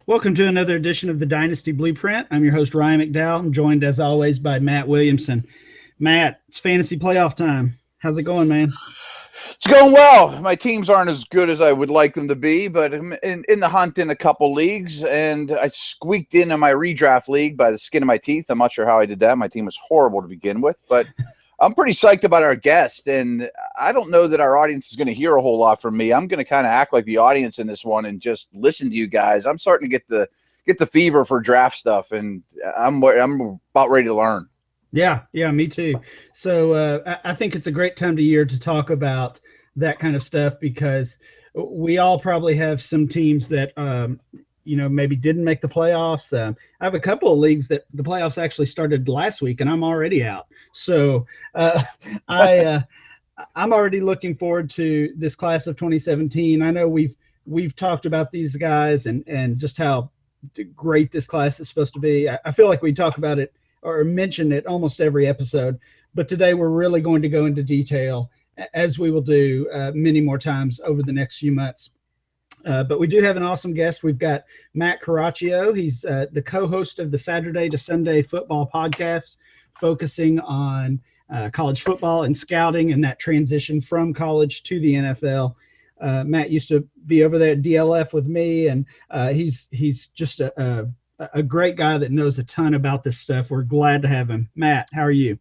Welcome to another edition of the Dynasty Blueprint. I'm your host, Ryan McDowell. I'm joined, as always, by Matt Williamson. Matt, it's fantasy playoff time. How's it going, man? It's going well. My teams aren't as good as I would like them to be, but I'm in the hunt in a couple leagues, and I squeaked into my redraft league by the skin of my teeth. I'm not sure how I did that. My team was horrible to begin with, but I'm pretty psyched about our guest, and I don't know that our audience is going to hear a whole lot from me. I'm going to kind of act like the audience in this one and just listen to you guys. I'm starting to get the fever for draft stuff, and I'm about ready to learn. Yeah, me too. So I think it's a great time of year to talk about that kind of stuff because we all probably have some teams that maybe didn't make the playoffs. I have a couple of leagues that the playoffs actually started last week, and I'm already out. So I I'm already looking forward to this class of 2017. I know we've talked about these guys and just how great this class is supposed to be. I feel like we talk about it or mention it almost every episode, but today we're really going to go into detail, as we will do many more times over the next few months. But we do have an awesome guest. We've got Matt Caraccio. He's the co-host of the Saturday to Sunday football podcast, focusing on college football and scouting and that transition from college to the NFL. Matt used to be over there at DLF with me, and he's just a great guy that knows a ton about this stuff. We're glad to have him. Matt, how are you?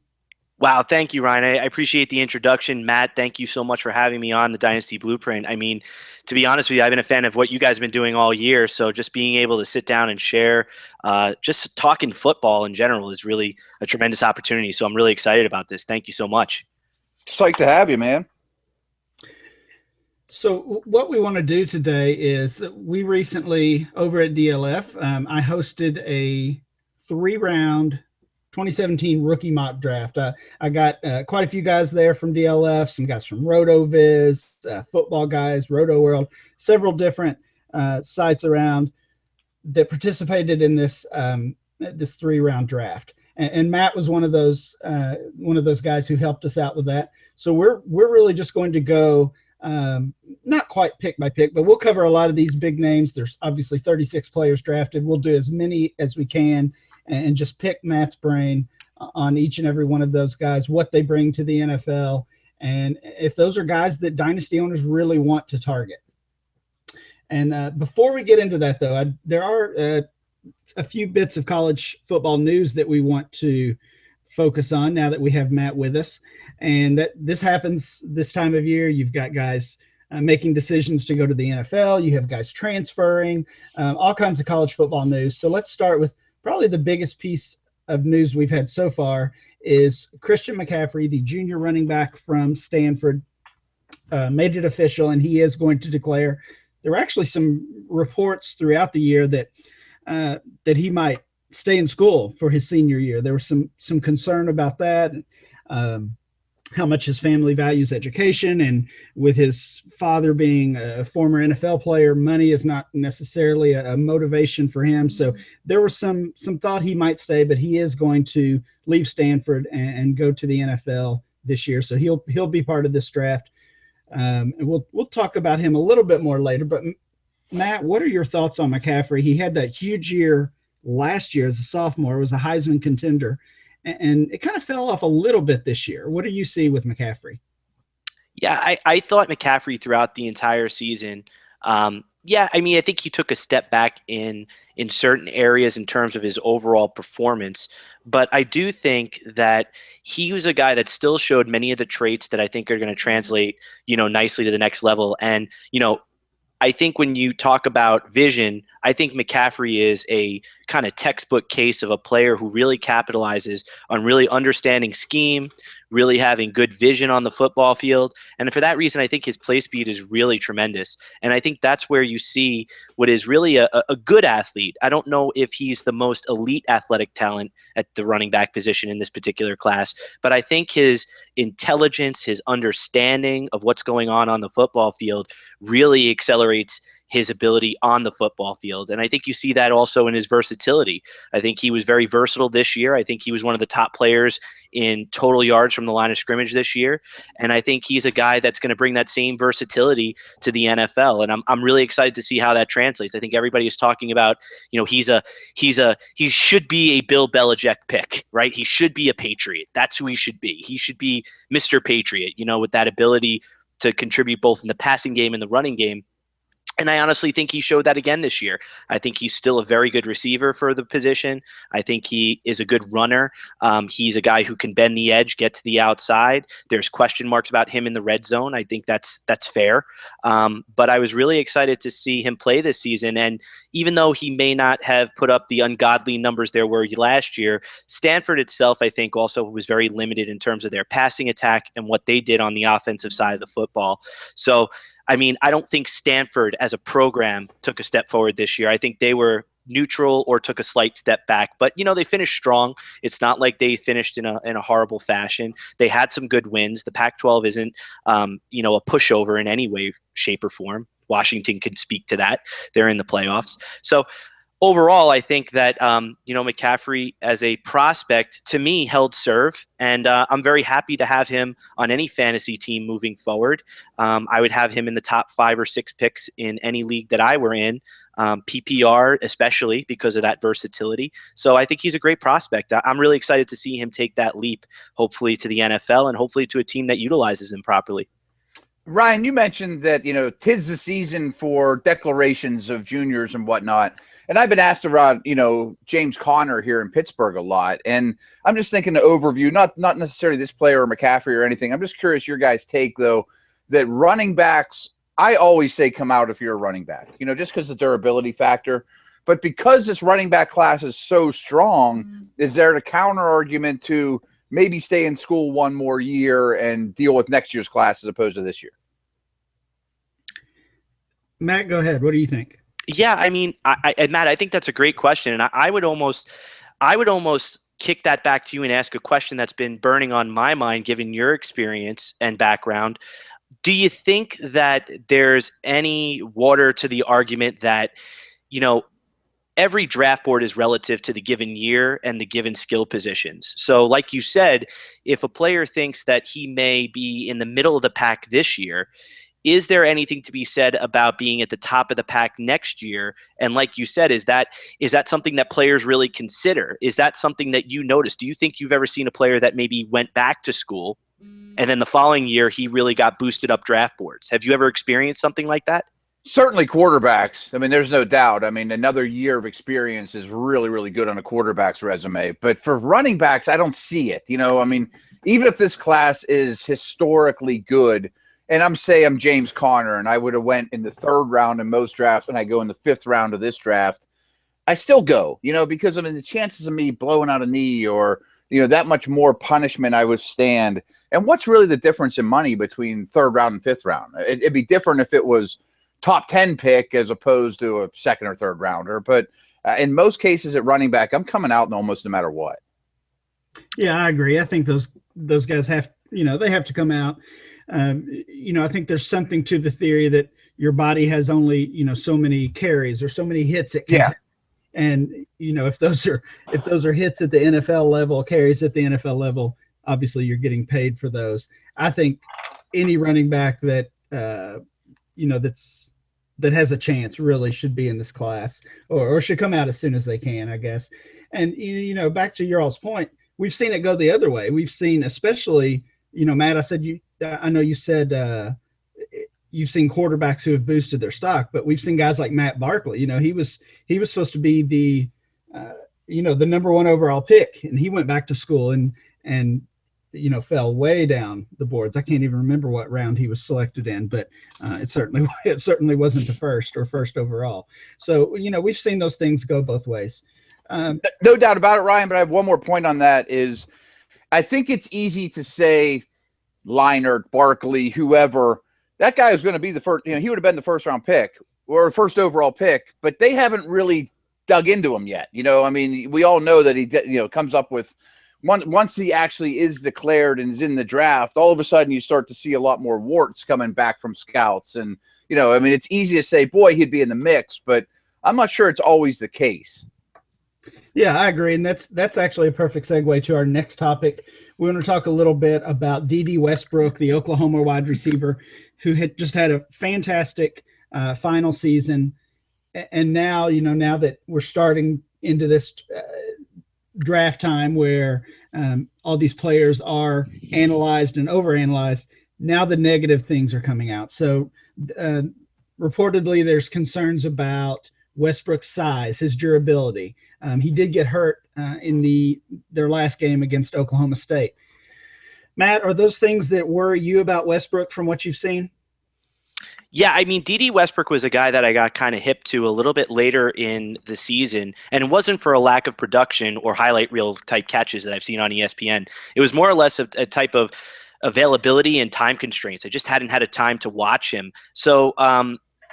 Wow, thank you, Ryan. I appreciate the introduction. Matt, thank you so much for having me on the Dynasty Blueprint. I mean, to be honest with you, I've been a fan of what you guys have been doing all year. So just being able to sit down and share, just talking football in general is really a tremendous opportunity. So I'm really excited about this. Thank you so much. Psyched to have you, man. So what we want to do today is we recently over at DLF, I hosted a 3-round 2017 rookie mock draft. I got quite a few guys there from DLF, some guys from RotoViz, football guys, Roto World, several different sites around that participated in this 3-round draft. And Matt was one of those guys who helped us out with that. So we're really just going to go not quite pick by pick, but we'll cover a lot of these big names. There's obviously 36 players drafted. We'll do as many as we can and just pick Matt's brain on each and every one of those guys, what they bring to the NFL, and if those are guys that dynasty owners really want to target. And before we get into that, though, there are a few bits of college football news that we want to focus on now that we have Matt with us. And that this happens this time of year. You've got guys making decisions to go to the NFL. You have guys transferring, all kinds of college football news. So let's start with probably the biggest piece of news we've had so far is Christian McCaffrey, the junior running back from Stanford, made it official, and he is going to declare. There were actually some reports throughout the year that he might stay in school for his senior year. There was some concern about that, how much his family values education, and with his father being a former NFL player, money is not necessarily a motivation for him. So there was some thought he might stay, but he is going to leave Stanford and go to the NFL this year. So he'll be part of this draft. And we'll talk about him a little bit more later. But Matt, what are your thoughts on McCaffrey? He had that huge year last year as a sophomore, was a Heisman contender, and it kind of fell off a little bit this year. What do you see with McCaffrey? Yeah, I thought McCaffrey throughout the entire season, I think he took a step back in certain areas in terms of his overall performance. But I do think that he was a guy that still showed many of the traits that I think are going to translate, nicely to the next level. And, I think when you talk about vision, I think McCaffrey is a kind of textbook case of a player who really capitalizes on really understanding scheme, really having good vision on the football field. And for that reason, I think his play speed is really tremendous. And I think that's where you see what is really a good athlete. I don't know if he's the most elite athletic talent at the running back position in this particular class, but I think his intelligence, his understanding of what's going on the football field really accelerates his ability on the football field. And I think you see that also in his versatility. I think he was very versatile this year. I think he was one of the top players in total yards from the line of scrimmage this year. And I think he's a guy that's going to bring that same versatility to the NFL. And I'm really excited to see how that translates. I think everybody is talking about, he should be a Bill Belichick pick, right? He should be a Patriot. That's who he should be. He should be Mr. Patriot, with that ability to contribute both in the passing game and the running game. And I honestly think he showed that again this year. I think he's still a very good receiver for the position. I think he is a good runner. He's a guy who can bend the edge, get to the outside. There's question marks about him in the red zone. I think that's fair. But I was really excited to see him play this season. And even though he may not have put up the ungodly numbers there were last year, Stanford itself, I think, also was very limited in terms of their passing attack and what they did on the offensive side of the football. So, I mean, I don't think Stanford as a program took a step forward this year. I think they were neutral or took a slight step back, but they finished strong. It's not like they finished in a horrible fashion. They had some good wins. The Pac-12 isn't a pushover in any way, shape, or form. Washington can speak to that. They're in the playoffs. So overall, I think that McCaffrey as a prospect, to me, held serve, and I'm very happy to have him on any fantasy team moving forward. I would have him in the top 5 or 6 picks in any league that I were in, PPR especially because of that versatility. So I think he's a great prospect. I'm really excited to see him take that leap, hopefully to the NFL and hopefully to a team that utilizes him properly. Ryan, you mentioned that, 'tis the season for declarations of juniors and whatnot. And I've been asked about, James Conner here in Pittsburgh a lot. And I'm just thinking the overview, not necessarily this player or McCaffrey or anything. I'm just curious your guys' take, though, that running backs, I always say come out if you're a running back, just because the durability factor. But because this running back class is so strong, is there a counter argument to maybe stay in school one more year and deal with next year's class as opposed to this year? Matt, go ahead. What do you think? Yeah, I mean, Matt, I think that's a great question, and I would almost kick that back to you and ask a question that's been burning on my mind, given your experience and background. Do you think that there's any water to the argument that, every draft board is relative to the given year and the given skill positions? So like you said, if a player thinks that he may be in the middle of the pack this year, is there anything to be said about being at the top of the pack next year? And like you said, is that something that players really consider? Is that something that you notice? Do you think you've ever seen a player that maybe went back to school and then the following year he really got boosted up draft boards? Have you ever experienced something like that? Certainly quarterbacks. I mean, there's no doubt. I mean, another year of experience is really, really good on a quarterback's resume. But for running backs, I don't see it. I mean, even if this class is historically good, and I'm James Conner, and I would have went in the 3rd round in most drafts, and I go in the 5th round of this draft, I still go, because the chances of me blowing out a knee or, that much more punishment I would stand. And what's really the difference in money between 3rd round and 5th round? It'd be different if it was top 10 pick as opposed to a 2nd or 3rd rounder. But in most cases at running back, I'm coming out in almost no matter what. Yeah, I agree. I think those guys have, they have to come out. I think there's something to the theory that your body has only, so many carries or so many hits. It can have. And, if those are hits at the NFL level, carries at the NFL level, obviously you're getting paid for those. I think any running back that, that has a chance really should be in this class or should come out as soon as they can, I guess. And, back to your all's point, we've seen it go the other way. We've seen, especially, Matt, I know you said you've seen quarterbacks who have boosted their stock, but we've seen guys like Matt Barkley. He was supposed to be the the number 1 overall pick, and he went back to school and fell way down the boards. I can't even remember what round he was selected in, but it certainly wasn't the first overall. So we've seen those things go both ways. No doubt about it, Ryan. But I have one more point on that. Is I think it's easy to say Leinart, Barkley, whoever, that guy was going to be the first. He would have been the 1st round pick or 1st overall pick, but they haven't really dug into him yet. I mean, we all know that he comes up with. Once he actually is declared and is in the draft, all of a sudden you start to see a lot more warts coming back from scouts and, I mean, it's easy to say, boy, he'd be in the mix, but I'm not sure it's always the case. Yeah, I agree, and that's actually a perfect segue to our next topic. We want to talk a little bit about D.D. Westbrook, the Oklahoma wide receiver, who had just had a fantastic final season, and now now that we're starting into this draft time where all these players are analyzed and overanalyzed, now the negative things are coming out. So reportedly, there's concerns about Westbrook's size, his durability. He did get hurt in their last game against Oklahoma State. Matt, are those things that worry you about Westbrook from what you've seen? Yeah, I mean, D.D. Westbrook was a guy that I got kind of hip to a little bit later in the season, and it wasn't for a lack of production or highlight reel type catches that I've seen on ESPN. It was more or less a type of availability and time constraints. I just hadn't had a time to watch him. So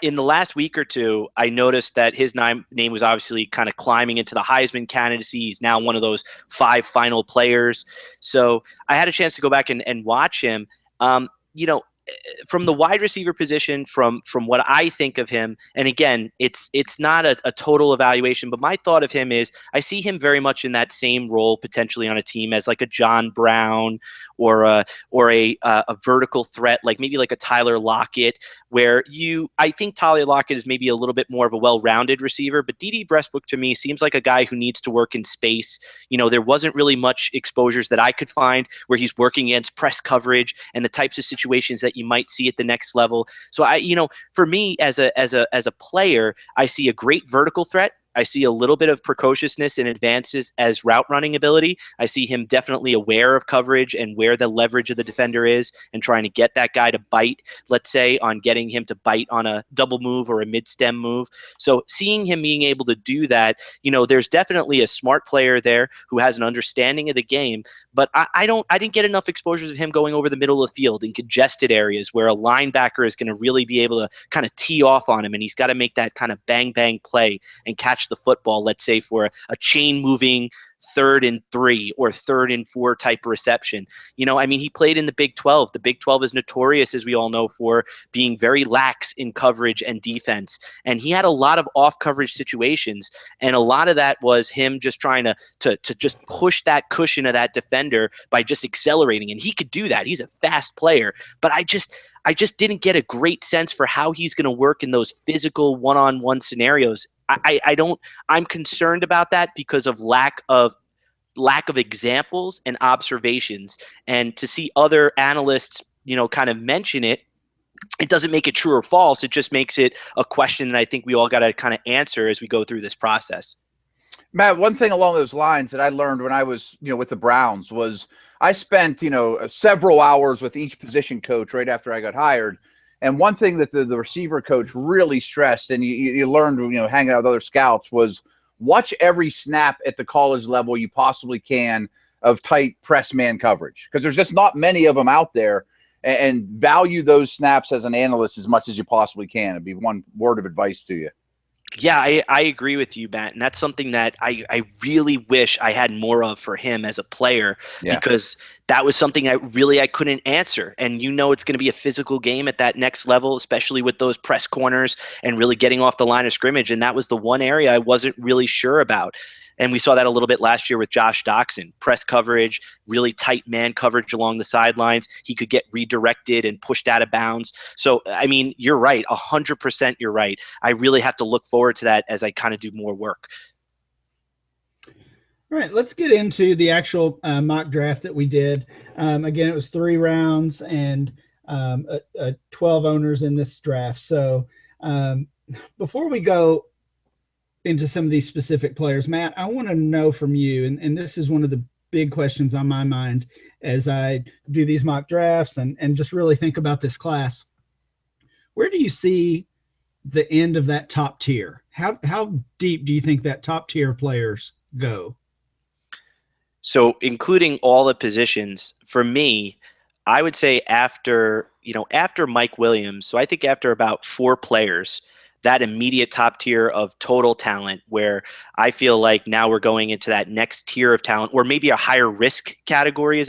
in the last week or two, I noticed that his name was obviously kind of climbing into the Heisman candidacy. He's now one of those 5 final players. So I had a chance to go back and watch him. From the wide receiver position, from what I think of him, and again, it's not a total evaluation, but my thought of him is I see him very much in that same role potentially on a team as like a John Brown or a vertical threat, like maybe like a Tyler Lockett, where I think Tyler Lockett is maybe a little bit more of a well-rounded receiver, but D.D. Westbrook to me seems like a guy who needs to work in space. There wasn't really much exposures that I could find where he's working against press coverage and the types of situations that you might see at the next level. So for me as a player, I see a great vertical threat. I see a little bit of precociousness and advances as route running ability. I see him definitely aware of coverage and where the leverage of the defender is and trying to get that guy to bite, let's say, on getting him to bite on a double move or a mid-stem move. So seeing him being able to do that, there's definitely a smart player there who has an understanding of the game, but I didn't get enough exposures of him going over the middle of the field in congested areas where a linebacker is going to really be able to kind of tee off on him, and he's got to make that kind of bang play and catch the football, let's say, for a chain moving 3rd and 3 or 3rd and 4 type reception. He played in the Big 12. The Big 12 is notorious, as we all know, for being very lax in coverage and defense. And he had a lot of off coverage situations. And a lot of that was him just trying to just push that cushion of that defender by just accelerating. And he could do that. He's a fast player. But I just didn't get a great sense for how he's going to work in those physical one-on-one scenarios. I'm concerned about that because of lack of examples and observations. And to see other analysts, kind of mention it doesn't make it true or false. It just makes it a question that I think we all got to kind of answer as we go through this process. Matt, one thing along those lines that I learned when I was, with the Browns was I spent, several hours with each position coach right after I got hired. And one thing that the receiver coach really stressed, and you learned, hanging out with other scouts, was watch every snap at the college level you possibly can of tight press man coverage, because there's just not many of them out there, and value those snaps as an analyst as much as you possibly can. It'd be one word of advice to you. Yeah, I agree with you, Matt. And that's something that I really wish I had more of for him as a player, because that was something I couldn't answer. And it's going to be a physical game at that next level, especially with those press corners and really getting off the line of scrimmage. And that was the one area I wasn't really sure about. And we saw that a little bit last year with Josh Doxson. Press coverage, really tight man coverage along the sidelines. He could get redirected and pushed out of bounds. So, you're right. 100% you're right. I really have to look forward to that as I kind of do more work. All right, let's get into the actual mock draft that we did. Again, it was 3 rounds and 12 owners in this draft. So before we go into some of these specific players, Matt, I want to know from you, and this is one of the big questions on my mind as I do these mock drafts and just really think about this class. Where do you see the end of that top tier? How deep do you think that top tier players go? So including all the positions, for me, I would say after Mike Williams, so I think after about 4 players, that immediate top tier of total talent, where I feel like now we're going into that next tier of talent, or maybe a higher risk category is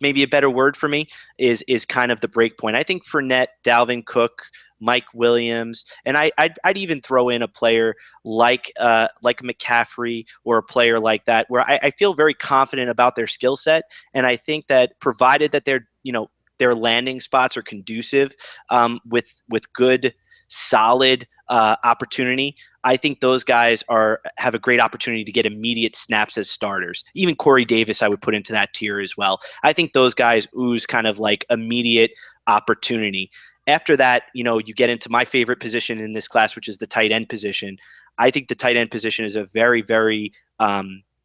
maybe a better word for me, is kind of the break point. I think Fournette, Dalvin Cook, Mike Williams, and I'd even throw in a player like McCaffrey or a player like that, where I feel very confident about their skill set, and I think that provided that their landing spots are conducive with good solid opportunity, I think those guys have a great opportunity to get immediate snaps as starters. Even Corey Davis, I would put into that tier as well. I think those guys ooze kind of like immediate opportunity. After that, you get into my favorite position in this class, which is the tight end position. I think the tight end position is a very, very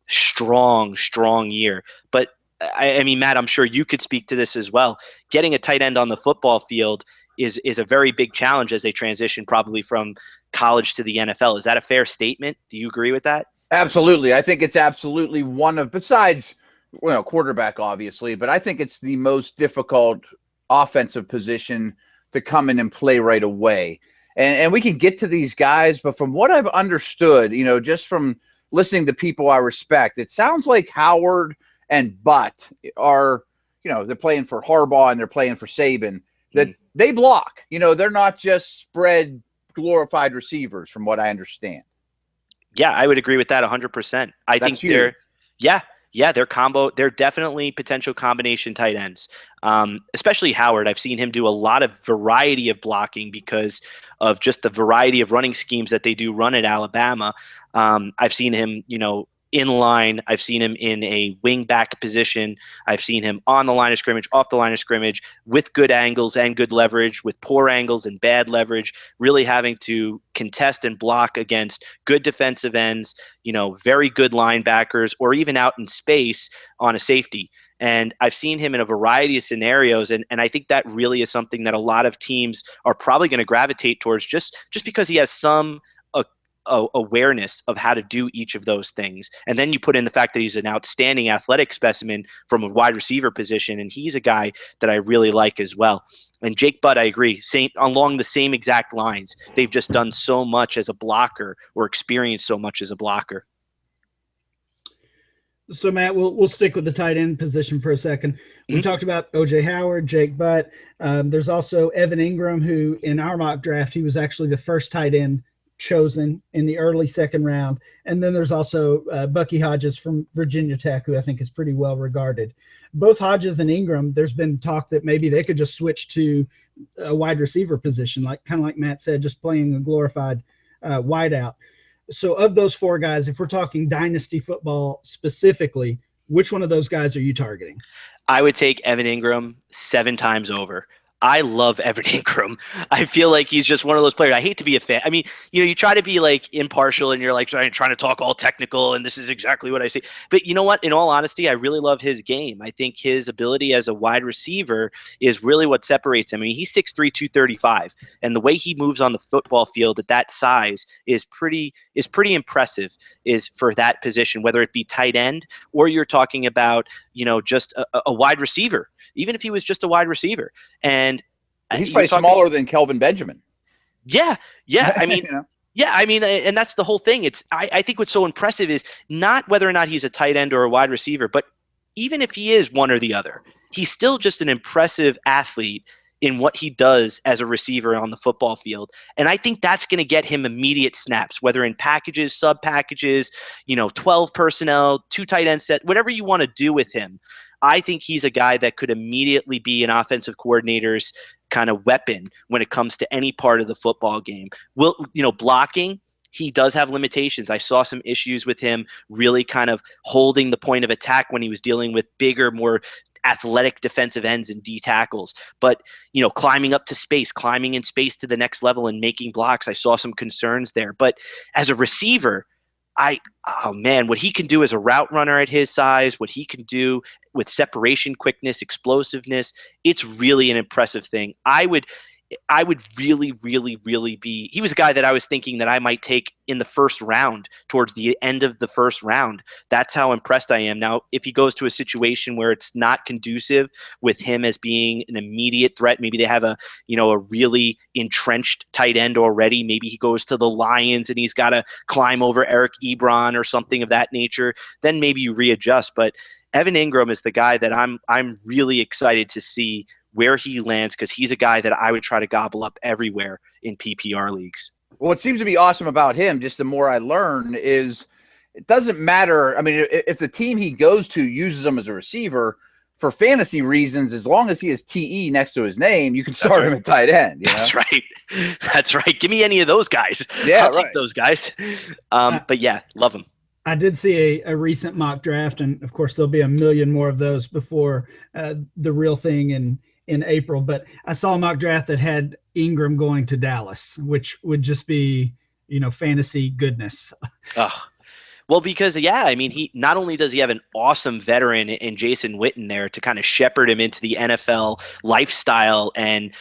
strong year. But I mean, Matt, I'm sure you could speak to this as well. Getting a tight end on the football field is a very big challenge as they transition probably from college to the NFL. Is that a fair statement? Do you agree with that? Absolutely. I think it's absolutely besides, quarterback, obviously, but I think it's the most difficult offensive position to come in and play right away. And we can get to these guys, but from what I've understood, just from listening to people I respect, it sounds like Howard and Butt are, they're playing for Harbaugh and they're playing for Saban, that they block. They're not just spread glorified receivers, from what I understand. Yeah, I would agree with that 100%. I think huge. they're combo. They're definitely potential combination tight ends. Especially Howard. I've seen him do a lot of variety of blocking because of just the variety of running schemes that they do run at Alabama. I've seen him, in line. I've seen him in a wing back position. I've seen him on the line of scrimmage, off the line of scrimmage, with good angles and good leverage, with poor angles and bad leverage, really having to contest and block against good defensive ends, very good linebackers, or even out in space on a safety. And I've seen him in a variety of scenarios, and I think that really is something that a lot of teams are probably going to gravitate towards just because he has some awareness of how to do each of those things. And then you put in the fact that he's an outstanding athletic specimen from a wide receiver position, and he's a guy that I really like as well. And Jake Butt, I agree, along the same exact lines. They've just done so much as a blocker, or experienced so much as a blocker. So, Matt, we'll stick with the tight end position for a second. We talked about O.J. Howard, Jake Butt. There's also Evan Ingram, who in our mock draft, he was actually the first tight end chosen in the early second round. And then there's also Bucky Hodges from Virginia Tech, who I think is pretty well regarded. Both Hodges and Ingram, there's been talk that maybe they could just switch to a wide receiver position, kind of like Matt said, just playing a glorified wideout. So of those four guys, if we're talking dynasty football specifically, which one of those guys are you targeting? I would take Evan Ingram 7 times over. I love Evan Ingram. I feel like he's just one of those players. I hate to be a fan. I mean, you try to be like impartial and you're like trying to talk all technical and this is exactly what I see. But you know what? In all honesty, I really love his game. I think his ability as a wide receiver is really what separates him. I mean, he's 6'3", 235, and the way he moves on the football field at that size is pretty impressive. Is for that position, whether it be tight end or you're talking about just a wide receiver, even if he was just a wide receiver. And he's probably smaller than Kelvin Benjamin. Yeah. I mean, and that's the whole thing. I think what's so impressive is not whether or not he's a tight end or a wide receiver, but even if he is one or the other, he's still just an impressive athlete in what he does as a receiver on the football field. And I think that's going to get him immediate snaps, whether in packages, sub packages, 12 personnel, 2 tight end set, whatever you want to do with him. I think he's a guy that could immediately be an offensive coordinator's kind of weapon when it comes to any part of the football game. Blocking, he does have limitations. I saw some issues with him really kind of holding the point of attack when he was dealing with bigger, more athletic defensive ends and D tackles. But, climbing up to space, climbing in space to the next level and making blocks, I saw some concerns there. But as a receiver, what he can do as a route runner at his size, what he can do with separation quickness, explosiveness, it's really an impressive thing. I would really, really, really be – he was a guy that I was thinking that I might take in the first round, towards the end of the first round. That's how impressed I am. Now, if he goes to a situation where it's not conducive with him as being an immediate threat, maybe they have a really entrenched tight end already. Maybe he goes to the Lions and he's got to climb over Eric Ebron or something of that nature. Then maybe you readjust. But Evan Ingram is the guy that I'm really excited to see where he lands, because he's a guy that I would try to gobble up everywhere in PPR leagues. Well, what seems to be awesome about him, just the more I learn, is it doesn't matter. I mean, if the team he goes to uses him as a receiver for fantasy reasons, as long as he has TE next to his name, you can start him at tight end. That's right. That's right. Give me any of those guys. Yeah, I'll take those guys. But yeah, love him. I did see a recent mock draft, and of course there'll be a million more of those before the real thing in April. But I saw a mock draft that had Ingram going to Dallas, which would just be, fantasy goodness. Well, because I mean, he not only does he have an awesome veteran in Jason Witten there to kind of shepherd him into the NFL lifestyle and,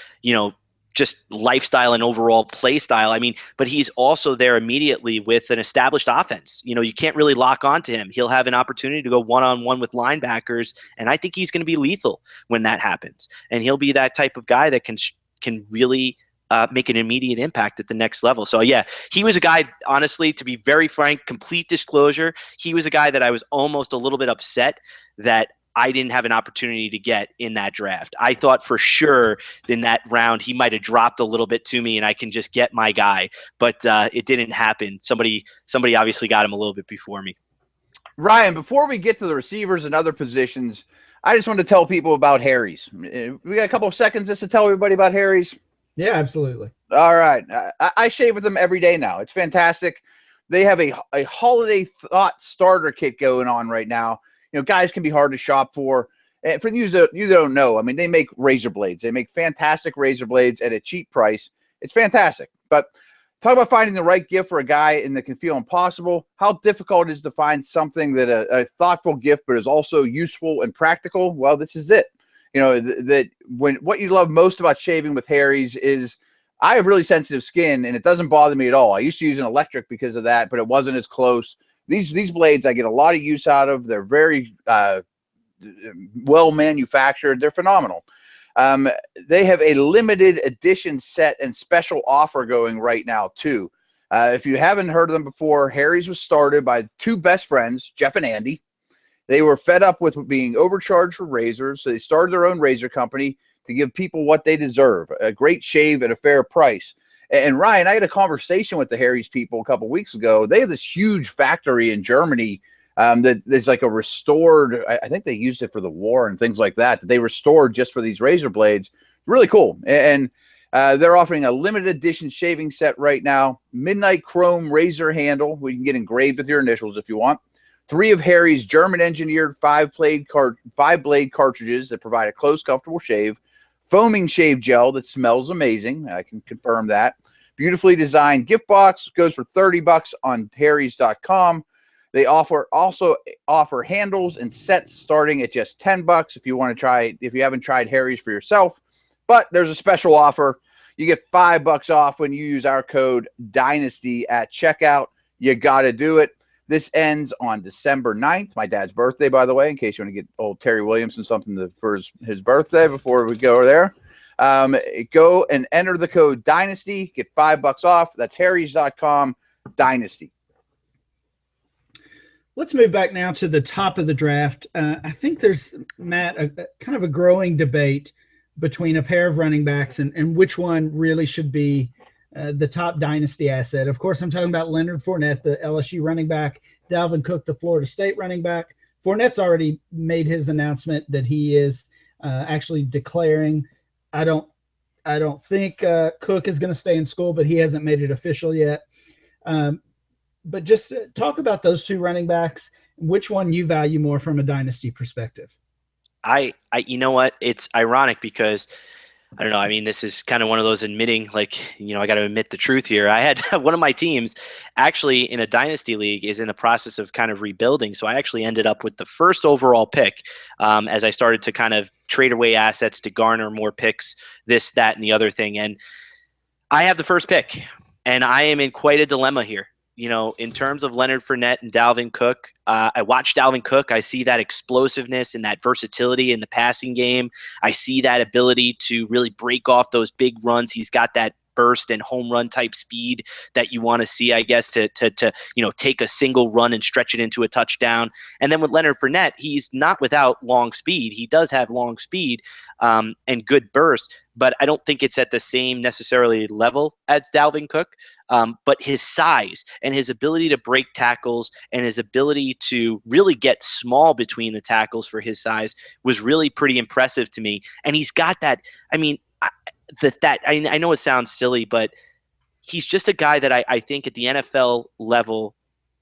just lifestyle and overall play style. I mean, but he's also there immediately with an established offense. You can't really lock onto him. He'll have an opportunity to go one-on-one with linebackers, and I think he's going to be lethal when that happens. And he'll be that type of guy that can really make an immediate impact at the next level. So yeah, he was a guy, honestly, to be very frank, complete disclosure, he was a guy that I was almost a little bit upset that I didn't have an opportunity to get in that draft. I thought for sure in that round he might have dropped a little bit to me and I can just get my guy, but it didn't happen. Somebody obviously got him a little bit before me. Ryan, before we get to the receivers and other positions, I just want to tell people about Harry's. We got a couple of seconds just to tell everybody about Harry's. Yeah, absolutely. All right. I shave with them every day now. It's fantastic. They have a holiday thought starter kit going on right now. Guys can be hard to shop for. And for you that don't know, I mean, they make razor blades. They make fantastic razor blades at a cheap price. It's fantastic. But talk about finding the right gift for a guy and that can feel impossible. How difficult it is to find something that a thoughtful gift, but is also useful and practical. Well, this is it. That when what you love most about shaving with Harry's is I have really sensitive skin and it doesn't bother me at all. I used to use an electric because of that, but it wasn't as close. These blades I get a lot of use out of. They're very well manufactured. They're phenomenal. They have a limited edition set and special offer going right now too. If you haven't heard of them before, Harry's was started by two best friends, Jeff and Andy. They were fed up with being overcharged for razors, so they started their own razor company to give people what they deserve, a great shave at a fair price. And Ryan, I had a conversation with the Harry's people a couple of weeks ago. They have this huge factory in Germany that there's like a restored, I think they used it for the war and things like that they restored just for these razor blades. Really cool. And they're offering a limited edition shaving set right now. Midnight chrome razor handle, where you can get engraved with your initials if you want. 3 of Harry's German-engineered 5-blade cartridges that provide a close, comfortable shave. Foaming shave gel that smells amazing. I can confirm that. Beautifully designed gift box goes for $30 on harrys.com. They also offer handles and sets starting at just $10 if you want to try, if you haven't tried Harry's for yourself. But there's a special offer. You get $5 off when you use our code Dynasty at checkout. You got to do it. This ends on December 9th, my dad's birthday, by the way, in case you want to get old Terry Williamson something for his birthday before we go there. Go and enter the code Dynasty, get $5 off. That's harrys.com, Dynasty. Let's move back now to the top of the draft. I think there's, Matt, a kind of a growing debate between a pair of running backs and which one really should be the top dynasty asset. Of course, I'm talking about Leonard Fournette, the LSU running back, Dalvin Cook, the Florida State running back. Fournette's already made his announcement that he is actually declaring. I don't think Cook is going to stay in school, but he hasn't made it official yet. But just talk about those two running backs, which one you value more from a dynasty perspective. You know what? It's ironic because I don't know. I mean, this is kind of one of those admitting, like, I got to admit the truth here. I had one of my teams actually in a dynasty league is in the process of kind of rebuilding. So I actually ended up with the first overall pick as I started to kind of trade away assets to garner more picks, this, that, and the other thing. And I have the first pick, and I am in quite a dilemma here. In terms of Leonard Fournette and Dalvin Cook, I watch Dalvin Cook. I see that explosiveness and that versatility in the passing game. I see that ability to really break off those big runs. He's got that burst and home run type speed that you want to see, I guess, to take a single run and stretch it into a touchdown. And then with Leonard Fournette, he's not without long speed. He does have long speed and good burst, but I don't think it's at the same necessarily level as Dalvin Cook. But his size and his ability to break tackles and his ability to really get small between the tackles for his size was really pretty impressive to me. And he's got that. I mean, I know it sounds silly, but he's just a guy that I think at the NFL level,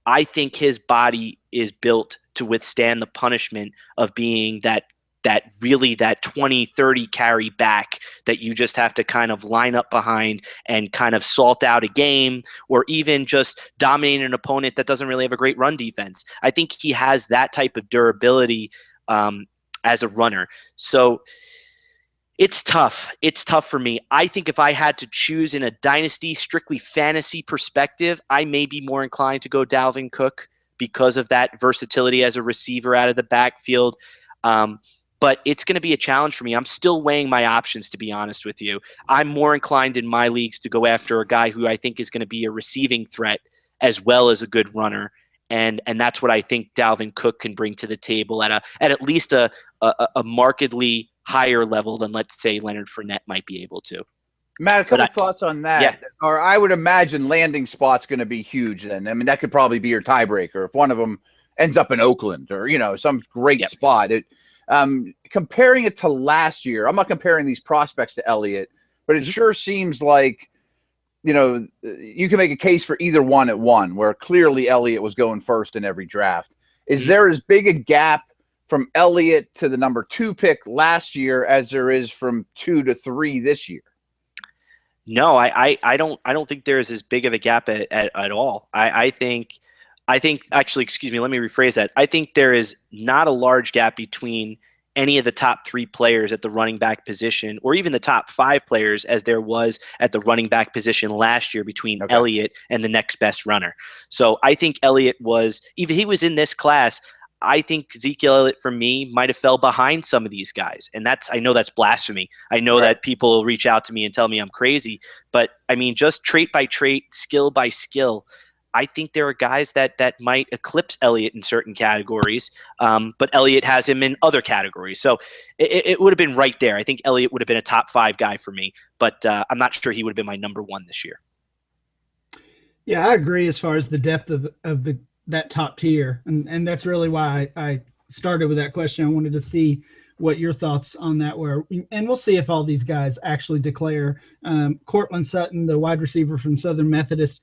I think his body is built to withstand the punishment of being that 20, 30 carry back that you just have to kind of line up behind and kind of salt out a game, or even just dominate an opponent that doesn't really have a great run defense. I think he has that type of durability as a runner. So it's tough. It's tough for me. I think if I had to choose in a dynasty, strictly fantasy perspective, I may be more inclined to go Dalvin Cook because of that versatility as a receiver out of the backfield. But it's going to be a challenge for me. I'm still weighing my options, to be honest with you. I'm more inclined in my leagues to go after a guy who I think is going to be a receiving threat as well as a good runner. And that's what I think Dalvin Cook can bring to the table at least a markedly higher level than, let's say, Leonard Fournette might be able to. Matt, a couple thoughts on that. Yeah. Or I would imagine landing spot's going to be huge then. I mean, that could probably be your tiebreaker if one of them ends up in Oakland or, some great spot. Comparing it to last year, I'm not comparing these prospects to Elliott, but it sure seems like, you can make a case for either one at one, where clearly Elliott was going first in every draft. Is there as big a gap from Elliott to the number 2 pick last year as there is from 2 to 3 this year? No, I don't think there is as big of a gap at all. I think actually, excuse me, let me rephrase that. I think there is not a large gap between any of the top 3 players at the running back position, or even the top 5 players, as there was at the running back position last year between Elliott and the next best runner. So I think Elliott was, even he was in this class, I think Ezekiel Elliott, for me, might have fell behind some of these guys. And I know that's blasphemy. I know that people will reach out to me and tell me I'm crazy. But, I mean, just trait by trait, skill by skill, I think there are guys that might eclipse Elliott in certain categories, but Elliott has him in other categories. So it would have been right there. I think Elliott would have been a top 5 guy for me, but I'm not sure he would have been my number 1 this year. Yeah, I agree as far as the depth of that top tier. And that's really why I started with that question. I wanted to see what your thoughts on that were. And we'll see if all these guys actually declare. Cortland Sutton, the wide receiver from Southern Methodist,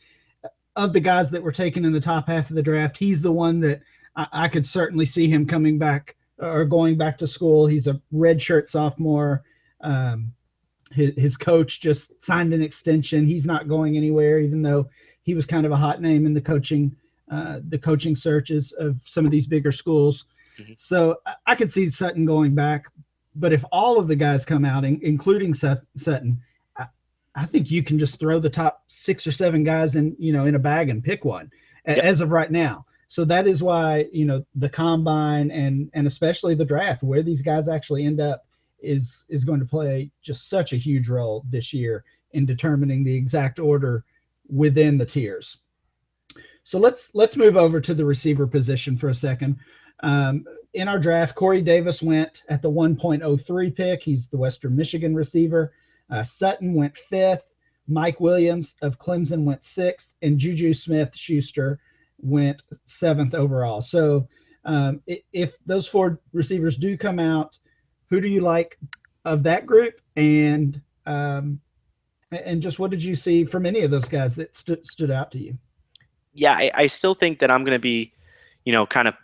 of the guys that were taken in the top half of the draft, he's the one that I could certainly see him coming back or going back to school. He's a redshirt sophomore. His coach just signed an extension. He's not going anywhere, even though he was kind of a hot name in the coaching searches of some of these bigger schools. Mm-hmm. So I could see Sutton going back. But if all of the guys come out, including Sutton, I think you can just throw the top 6 or 7 guys in a bag and pick one as of right now. So that is why, the combine and especially the draft, where these guys actually end up is going to play just such a huge role this year in determining the exact order within the tiers. So let's move over to the receiver position for a second. In our draft, Corey Davis went at the 1.03 pick. He's the Western Michigan receiver. Sutton went 5th. Mike Williams of Clemson went 6th, and Juju Smith-Schuster went 7th overall. So if those 4 receivers do come out, who do you like of that group? And just what did you see from any of those guys that stood out to you? Yeah, I still think that I'm going to be, kind of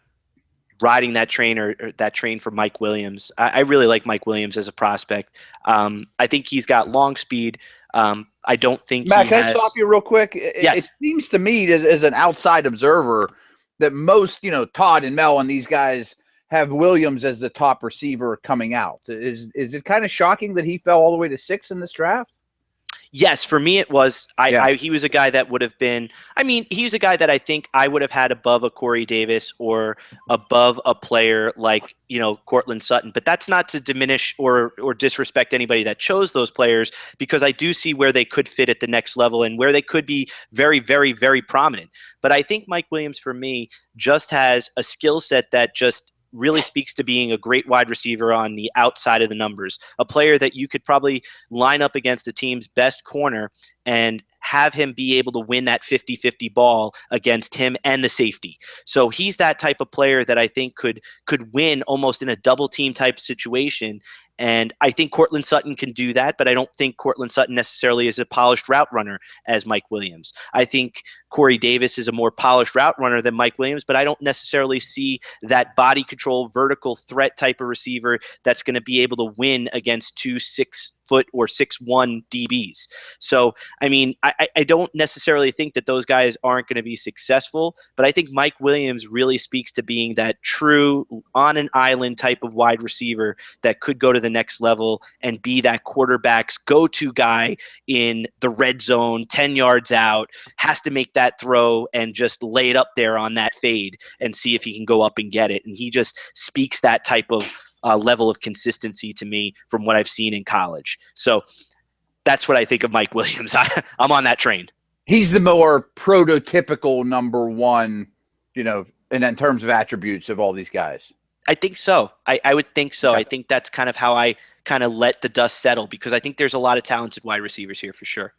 riding that train or that train for Mike Williams. I really like Mike Williams as a prospect. I think he's got long speed. I don't think Matt, can I stop you real quick? Yes. It seems to me as an outside observer that most, Todd and Mel and these guys have Williams as the top receiver coming out. Is it kind of shocking that he fell all the way to 6 in this draft? Yes, for me it was. Yeah. He was a guy that would have been. I mean, he's a guy that I think I would have had above a Corey Davis or above a player like Cortland Sutton. But that's not to diminish or disrespect anybody that chose those players, because I do see where they could fit at the next level and where they could be very, very, very prominent. But I think Mike Williams for me just has a skill set that just really speaks to being a great wide receiver on the outside of the numbers, a player that you could probably line up against a team's best corner and have him be able to win that 50-50 ball against him and the safety. So he's that type of player that I think could win almost in a double team type situation. And I think Cortland Sutton can do that, but I don't think Cortland Sutton necessarily is a polished route runner as Mike Williams. I think Corey Davis is a more polished route runner than Mike Williams, but I don't necessarily see that body control, vertical threat type of receiver that's going to be able to win against 2 6-foot or 6'1" DBs. So, I mean, I don't necessarily think that those guys aren't going to be successful, but I think Mike Williams really speaks to being that true on an island type of wide receiver that could go to the next level and be that quarterback's go-to guy in the red zone, 10 yards out, has to make that throw and just lay it up there on that fade and see if he can go up and get it. And he just speaks that type of level of consistency to me from what I've seen in college. So that's what I think of Mike Williams. I'm on that train. He's the more prototypical number one, in terms of attributes of all these guys. I think so. I would think so. Okay. I think that's kind of how I kind of let the dust settle, because I think there's a lot of talented wide receivers here for sure.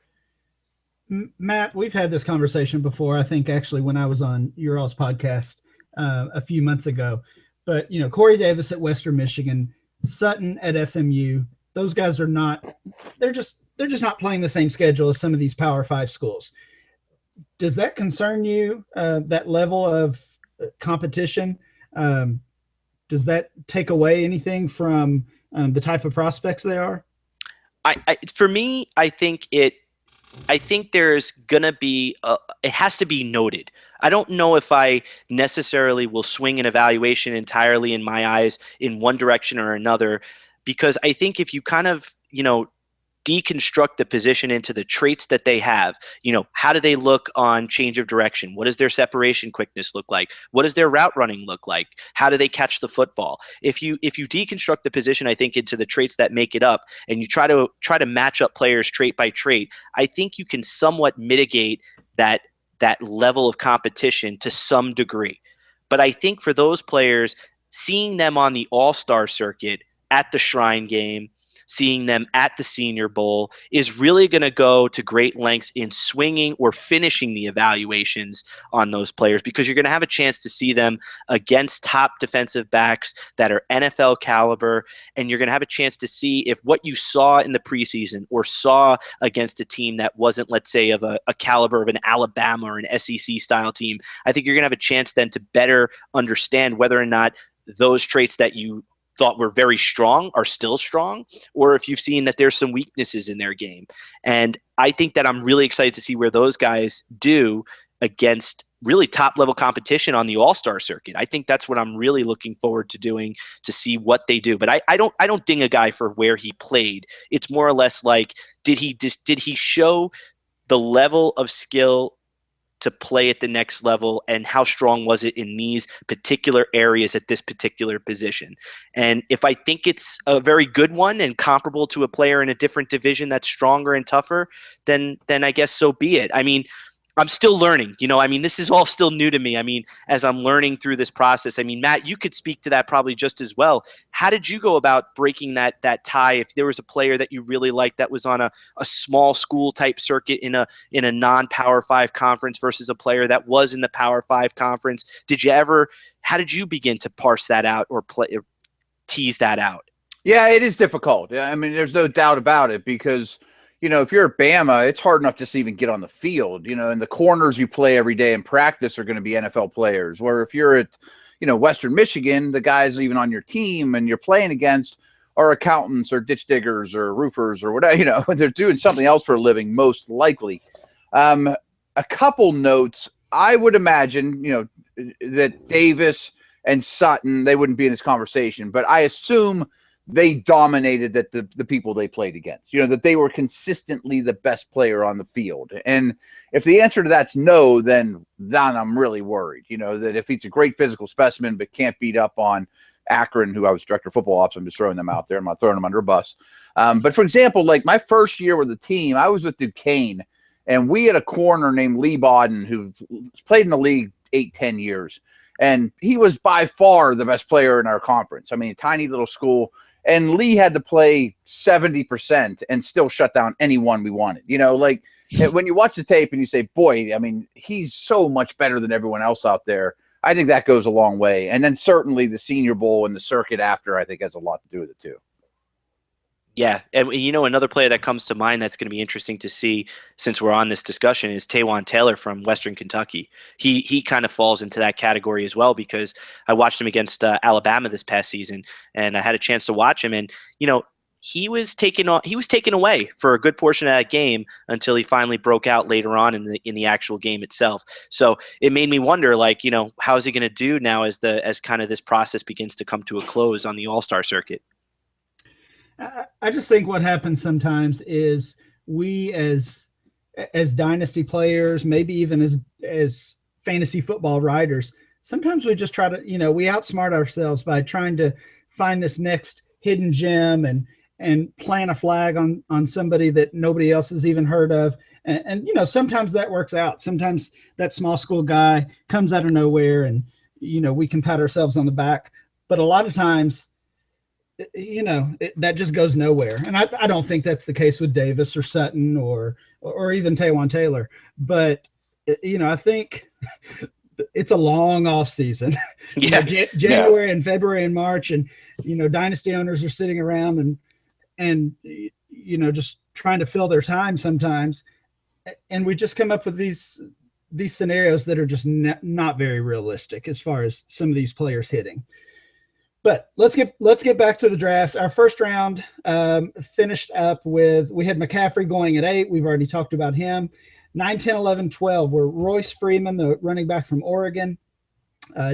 Matt, we've had this conversation before. I think actually when I was on your all's podcast a few months ago. But Corey Davis at Western Michigan, Sutton at SMU. Those guys are not. They're just not playing the same schedule as some of these Power 5 schools. Does that concern you? That level of competition? Does that take away anything from the type of prospects they are? For me, I think there's gonna be it has to be noted. I don't know if I necessarily will swing an evaluation entirely in my eyes in one direction or another, because I think if you kind of deconstruct the position into the traits that they have, how do they look on change of direction? What does their separation quickness look like? What does their route running look like? How do they catch the football? If you deconstruct the position, I think, into the traits that make it up, and you try to match up players trait by trait, I think you can somewhat mitigate that level of competition to some degree. But I think for those players, seeing them on the All-Star circuit, at the Shrine Game, seeing them at the Senior Bowl is really going to go to great lengths in swinging or finishing the evaluations on those players, because you're going to have a chance to see them against top defensive backs that are NFL caliber, and you're going to have a chance to see if what you saw in the preseason or saw against a team that wasn't, let's say, of a caliber of an Alabama or an SEC style team. I think you're going to have a chance then to better understand whether or not those traits that you thought were very strong are still strong, or if you've seen that there's some weaknesses in their game. And I think that I'm really excited to see where those guys do against really top level competition on the All-Star circuit. I think that's what I'm really looking forward to doing, to see what they do. But I don't ding a guy for where he played. It's more or less like, did he show the level of skill to play at the next level, and how strong was it in these particular areas at this particular position? And if I think it's a very good one and comparable to a player in a different division that's stronger and tougher, then I guess so be it. I mean, I'm still learning, this is all still new to me. I mean, as I'm learning through this process, Matt, you could speak to that probably just as well. How did you go about breaking that tie? If there was a player that you really liked that was on a small school type circuit in a non-Power 5 conference versus a player that was in the Power 5 conference, how did you begin to parse that out or tease that out? Yeah, it is difficult. There's no doubt about it, because if you're at Bama, it's hard enough just to even get on the field, and the corners you play every day in practice are going to be NFL players. Where if you're at, Western Michigan, the guys even on your team and you're playing against are accountants or ditch diggers or roofers or whatever, they're doing something else for a living, most likely. A couple notes. I would imagine, that Davis and Sutton, they wouldn't be in this conversation, but I assume they dominated the people they played against, that they were consistently the best player on the field. And if the answer to that's no, then I'm really worried, that if he's a great physical specimen but can't beat up on Akron, who I was director of football ops, I'm just throwing them out there. I'm not throwing them under a bus. But for example, like my first year with the team, I was with Duquesne, and we had a corner named Lee Bodden who played in the league 8-10 years. And he was by far the best player in our conference. I mean, a tiny little school. And Lee had to play 70% and still shut down anyone we wanted. Like when you watch the tape and you say, boy, I mean, he's so much better than everyone else out there. I think that goes a long way. And then certainly the Senior Bowl and the circuit after, I think has a lot to do with it too. Yeah, and another player that comes to mind that's going to be interesting to see since we're on this discussion is Taywan Taylor from Western Kentucky. He kind of falls into that category as well because I watched him against Alabama this past season, and I had a chance to watch him, and he was taken away for a good portion of that game until he finally broke out later on in the actual game itself. So it made me wonder, like, how is he going to do now as kind of this process begins to come to a close on the All-Star circuit? I just think what happens sometimes is we as dynasty players, maybe even as fantasy football writers, sometimes we just try to, we outsmart ourselves by trying to find this next hidden gem and plant a flag on somebody that nobody else has even heard of. And sometimes that works out. Sometimes that small school guy comes out of nowhere and, we can pat ourselves on the back. But a lot of times, that just goes nowhere. And I don't think that's the case with Davis or Sutton or even Taywan Taylor. But, I think it's a long off season. Yeah. January and February and March, and, dynasty owners are sitting around and just trying to fill their time sometimes. And we just come up with these scenarios that are just not very realistic as far as some of these players hitting. But let's get back to the draft. Our first round finished up with, we had McCaffrey going at 8. We've already talked about him. 9, 10, 11, 12 were Royce Freeman, the running back from Oregon.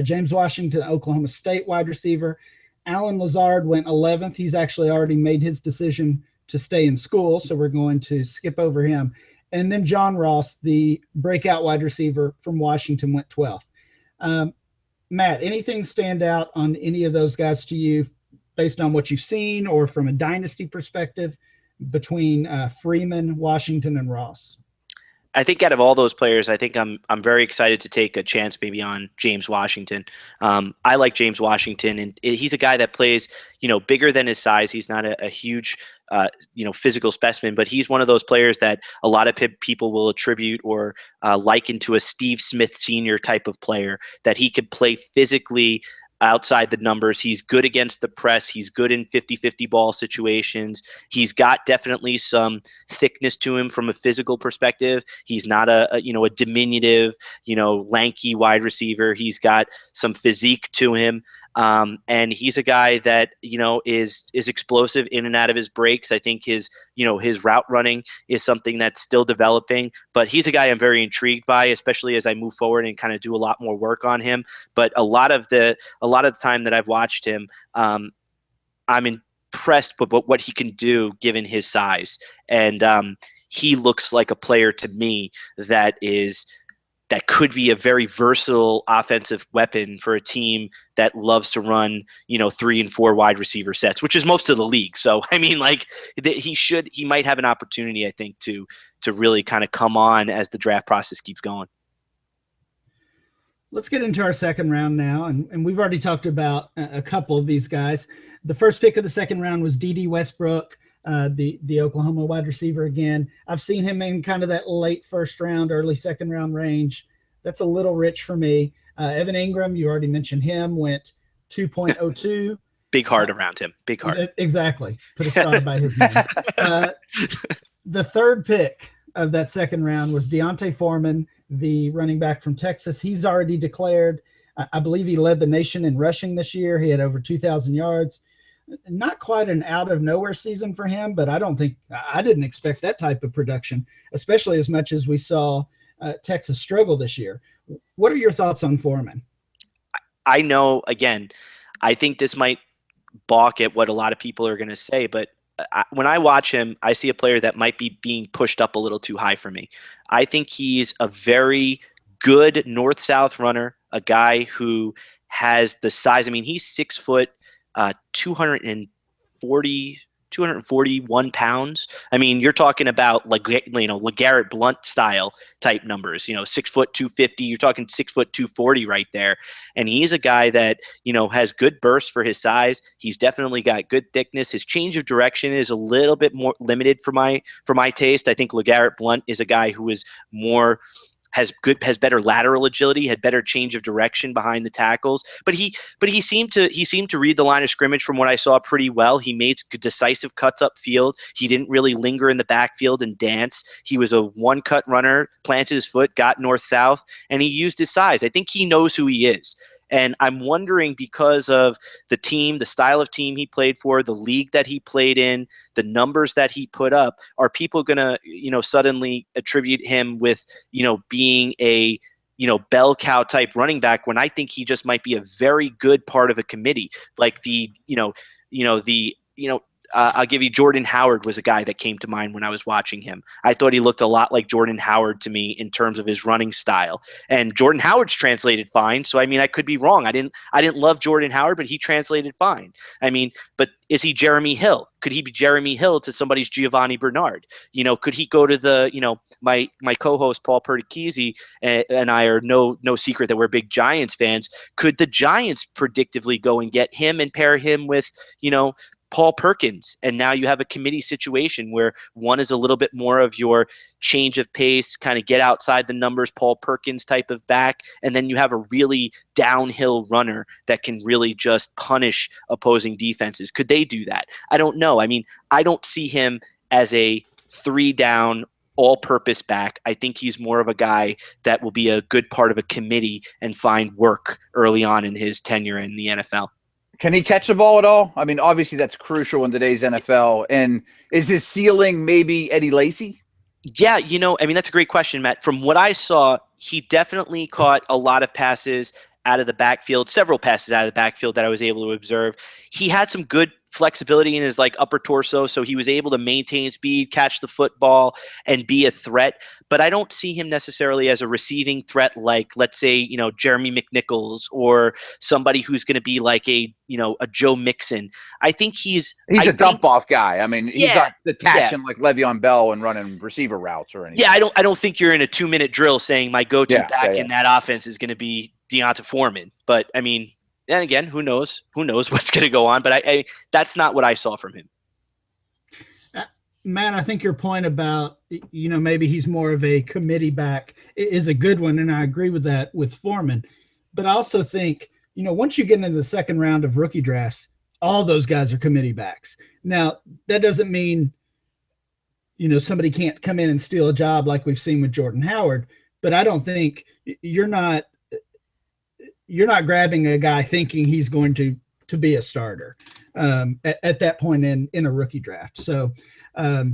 James Washington, Oklahoma State wide receiver. Alan Lazard went 11th. He's actually already made his decision to stay in school, so we're going to skip over him. And then John Ross, the breakout wide receiver from Washington, went 12th. Matt, anything stand out on any of those guys to you based on what you've seen or from a dynasty perspective between Freeman, Washington, and Ross? I think out of all those players, I think I'm very excited to take a chance maybe on James Washington. I like James Washington, and he's a guy that plays, bigger than his size. He's not a huge, physical specimen, but he's one of those players that a lot of people will attribute or liken to a Steve Smith Sr. type of player, that he could play physically outside the numbers. He's good against the press. He's good in 50-50 ball situations. He's got definitely some thickness to him from a physical perspective. He's not a diminutive, lanky wide receiver. He's got some physique to him. And he's a guy that, is explosive in and out of his breaks. I think his route running is something that's still developing, but he's a guy I'm very intrigued by, especially as I move forward and kind of do a lot more work on him. But a lot of the time that I've watched him, I'm impressed with what he can do given his size. And, he looks like a player to me that could be a very versatile offensive weapon for a team that loves to run, 3 and 4 wide receiver sets, which is most of the league. So, he might have an opportunity, I think, to really kind of come on as the draft process keeps going. Let's get into our second round now. And we've already talked about a couple of these guys. The first pick of the second round was D.D. Westbrook, the Oklahoma wide receiver again. I've seen him in kind of that late first round, early second round range. That's a little rich for me. Evan Ingram, you already mentioned him, went 2.02. Big heart around him. Big heart. Exactly. Put a star by his name. The third pick of that second round was Deontay Foreman, the running back from Texas. He's already declared. I believe he led the nation in rushing this year. He had over 2,000 yards. Not quite an out of nowhere season for him, but I didn't expect that type of production, especially as much as we saw Texas struggle this year. What are your thoughts on Foreman? I know, again, I think this might balk at what a lot of people are going to say, but when I watch him, I see a player that might be being pushed up a little too high for me. I think he's a very good north-south runner, a guy who has the size. I mean, he's 6 foot, 240, 241 pounds. I mean, you're talking about like, LeGarrette Blunt style type numbers. 6 foot 250. You're talking 6 foot 240 right there. And he's a guy that has good bursts for his size. He's definitely got good thickness. His change of direction is a little bit more limited for my taste. I think LeGarrette Blunt is a guy who is more has better lateral agility, had better change of direction behind the tackles. But he seemed to read the line of scrimmage from what I saw pretty well. He made decisive cuts upfield. He didn't really linger in the backfield and dance. He was a one-cut runner, planted his foot, got north-south, and he used his size. I think he knows who he is. And I'm wondering, because of the team, the style of team he played for, the league that he played in, the numbers that he put up, are people going to, suddenly attribute him with, being a, bell cow type running back, when I think he just might be a very good part of a committee, like I'll give you Jordan Howard was a guy that came to mind when I was watching him. I thought he looked a lot like Jordan Howard to me in terms of his running style. And Jordan Howard's translated fine. So, I mean, I could be wrong. I didn't love Jordan Howard, but he translated fine. I mean, but is he Jeremy Hill? Could he be Jeremy Hill to somebody's Giovanni Bernard? Could he go to the, my co-host Paul Perticchese and I are no secret that we're big Giants fans. Could the Giants predictively go and get him and pair him with, Paul Perkins, and now you have a committee situation where one is a little bit more of your change of pace, kind of get outside the numbers, Paul Perkins type of back, and then you have a really downhill runner that can really just punish opposing defenses. Could they do that? I don't know. I mean, I don't see him as a 3-down all-purpose back. I think he's more of a guy that will be a good part of a committee and find work early on in his tenure in the NFL. Can he catch the ball at all? I mean, obviously that's crucial in today's NFL. And is his ceiling maybe Eddie Lacy? Yeah, I mean, that's a great question, Matt. From what I saw, he definitely caught a lot of passes out of the backfield, several passes out of the backfield that I was able to observe. He had some good flexibility in his upper torso, so he was able to maintain speed, catch the football, and be a threat. But I don't see him necessarily as a receiving threat like, let's say, Jeremy McNichols or somebody who's going to be like a Joe Mixon. I think he's a dump-off guy. I mean, he's not detaching like Le'Veon Bell and running receiver routes or anything. Yeah, I don't think you're in a 2-minute drill saying my go-to back in that offense is going to be Deonta Foreman. But, I mean, and again, who knows? Who knows what's going to go on? But I that's not what I saw from him. Matt, I think your point about, maybe he's more of a committee back is a good one. And I agree with that with Foreman. But I also think, once you get into the second round of rookie drafts, all those guys are committee backs. Now, that doesn't mean, somebody can't come in and steal a job like we've seen with Jordan Howard. But I don't think you're not grabbing a guy thinking he's going to be a starter at that point in a rookie draft. So, I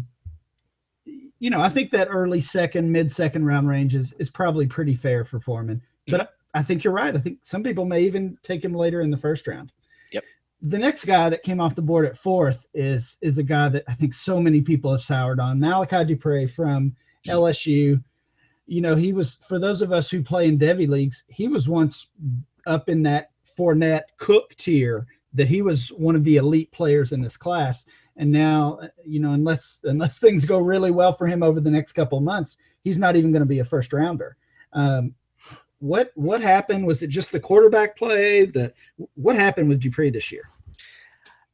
think that early second, mid-second round range is probably pretty fair for Foreman. But I think you're right. I think some people may even take him later in the first round. Yep. The next guy that came off the board at fourth is a guy that I think so many people have soured on, Malachi Dupre from LSU. He was, for those of us who play in Devy leagues, he was once up in that Fournette Cook tier, that he was one of the elite players in this class. And now, unless things go really well for him over the next couple of months, he's not even going to be a first rounder. What happened? Was it just the quarterback play? What happened with Dupree this year?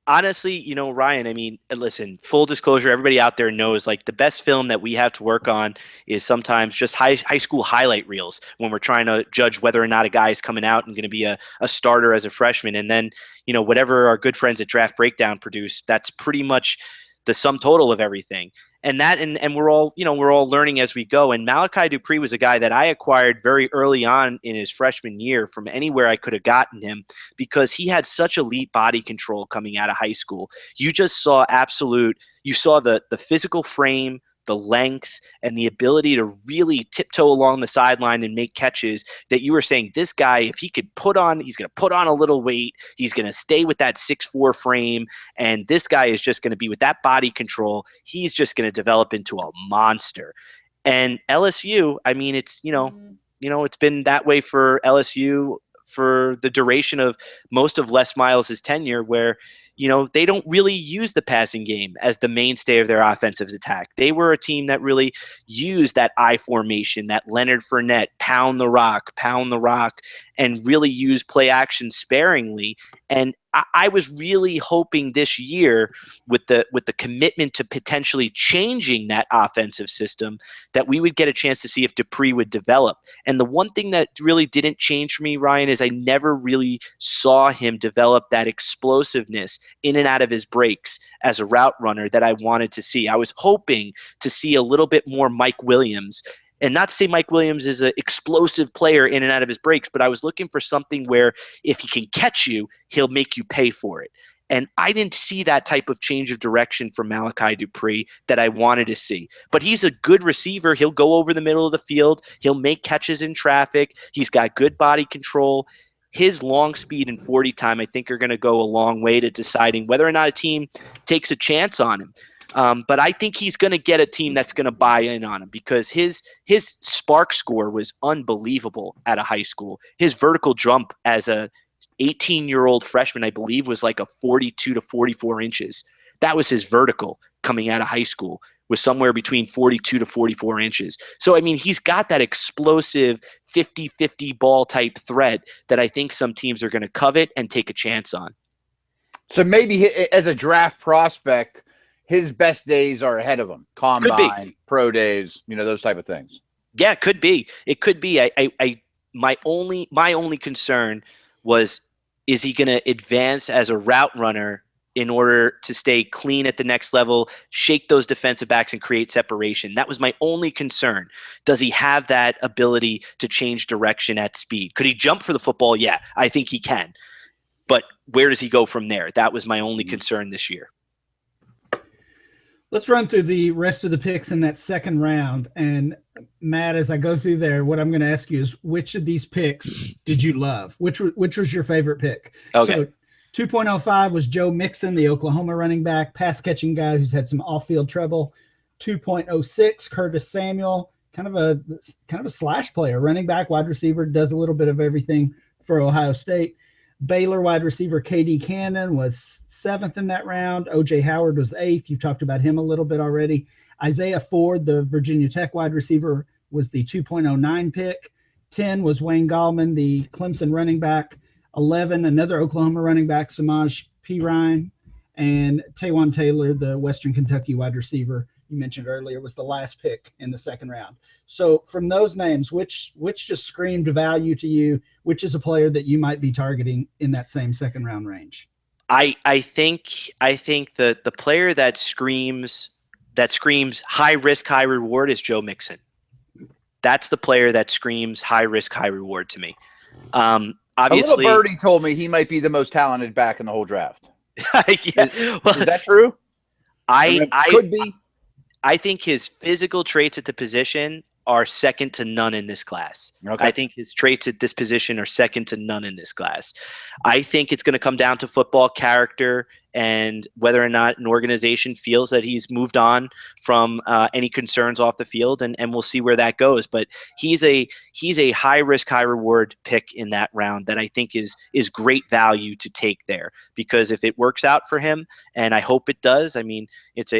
Honestly, Ryan, I mean, listen, full disclosure, everybody out there knows the best film that we have to work on is sometimes just high school highlight reels when we're trying to judge whether or not a guy is coming out and going to be a starter as a freshman. And then, whatever our good friends at Draft Breakdown produce, that's pretty much the sum total of everything. And we're all learning as we go. And Malachi Dupre was a guy that I acquired very early on in his freshman year from anywhere I could have gotten him, because he had such elite body control coming out of high school. You just saw you saw the physical frame, the length, and the ability to really tiptoe along the sideline and make catches that you were saying, this guy, if he could he's going to put on a little weight, he's going to stay with that 6'4" frame, and this guy is just going to be with that body control. He's just going to develop into a monster. And LSU, I mean, it's been that way for LSU for the duration of most of Les Miles' tenure, where they don't really use the passing game as the mainstay of their offensive attack. They were a team that really used that I formation, that Leonard Fournette, pound the rock, and really use play action sparingly. And I was really hoping this year, with the commitment to potentially changing that offensive system, that we would get a chance to see if Dupree would develop. And the one thing that really didn't change for me, Ryan, is I never really saw him develop that explosiveness in and out of his breaks as a route runner that I wanted to see. I was hoping to see a little bit more Mike Williams. And not to say Mike Williams is an explosive player in and out of his breaks, but I was looking for something where if he can catch you, he'll make you pay for it. And I didn't see that type of change of direction from Malachi Dupree that I wanted to see. But he's a good receiver. He'll go over the middle of the field. He'll make catches in traffic. He's got good body control. His long speed and 40 time, I think, are going to go a long way to deciding whether or not a team takes a chance on him. But I think he's going to get a team that's going to buy in on him, because his spark score was unbelievable at a high school. His vertical jump as a 18-year-old freshman, I believe, was like a 42 to 44 inches. That was his vertical coming out of high school, was somewhere between 42 to 44 inches. So, I mean, he's got that explosive 50-50 ball type threat that I think some teams are going to covet and take a chance on. So maybe as a draft prospect, his best days are ahead of him. Combine, pro days, those type of things. Yeah, it could be. It could be. My only concern was, is he going to advance as a route runner in order to stay clean at the next level, shake those defensive backs and create separation? That was my only concern. Does he have that ability to change direction at speed? Could he jump for the football? Yeah, I think he can. But where does he go from there? That was my only concern this year. Let's run through the rest of the picks in that second round. And Matt, as I go through there, what I'm going to ask you is, which of these picks did you love? Which was your favorite pick? Okay. So 2.05 was Joe Mixon, the Oklahoma running back, pass catching guy who's had some off-field trouble. 2.06, Curtis Samuel, kind of a slash player, running back, wide receiver, does a little bit of everything for Ohio State. Baylor wide receiver KD Cannon was 7th in that round. O.J. Howard was 8th. You talked about him a little bit already. Isaiah Ford, the Virginia Tech wide receiver, was the 2.09 pick. 10 was Wayne Gallman, the Clemson running back. 11, another Oklahoma running back, Samaj P. Ryan. And Taywan Taylor, the Western Kentucky wide receiver you mentioned earlier, was the last pick in the second round. So from those names, which just screamed value to you? Which is a player that you might be targeting in that same second round range? I think the player that screams high risk, high reward is Joe Mixon. That's the player that screams high risk, high reward to me. Obviously, a little birdie told me he might be the most talented back in the whole draft. Yeah, is that true? Could be. I think his physical traits at the position are second to none in this class. Okay. I think his traits at this position are second to none in this class. I think it's going to come down to football character and whether or not an organization feels that he's moved on from any concerns off the field, and we'll see where that goes. But he's a high risk, high reward pick in that round that I think is great value to take there, because if it works out for him, and I hope it does, I mean, it's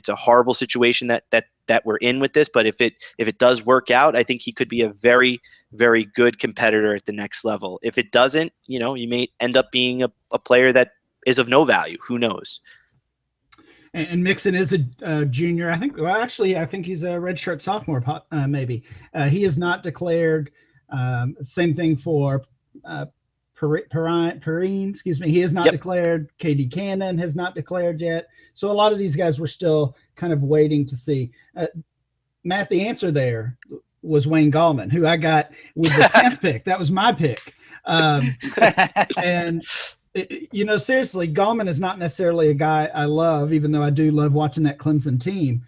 a horrible situation that we're in with this, but if it does work out, I think he could be a very, very good competitor at the next level. If it doesn't, you may end up being a player that is of no value. Who knows? And Mixon is a junior. I think he's a redshirt sophomore, maybe. He is not declared. Same thing for Perrine. Excuse me. He is not declared. KD Cannon has not declared yet. So a lot of these guys were still kind of waiting to see. Matt, the answer there was Wayne Gallman, who I got with the 10th pick. That was my pick. And seriously, Gallman is not necessarily a guy I love, even though I do love watching that Clemson team.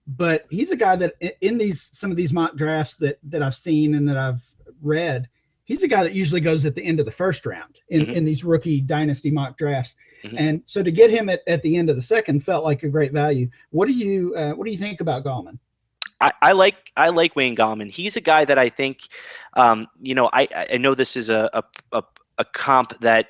but he's a guy that in these some of these mock drafts that I've seen and that I've read, he's a guy that usually goes at the end of the first round Mm-hmm. in these rookie dynasty mock drafts. Mm-hmm. And so to get him at the end of the second felt like a great value. What do you think about Gallman? I like Wayne Gallman. He's a guy that I think, I know this is a comp that,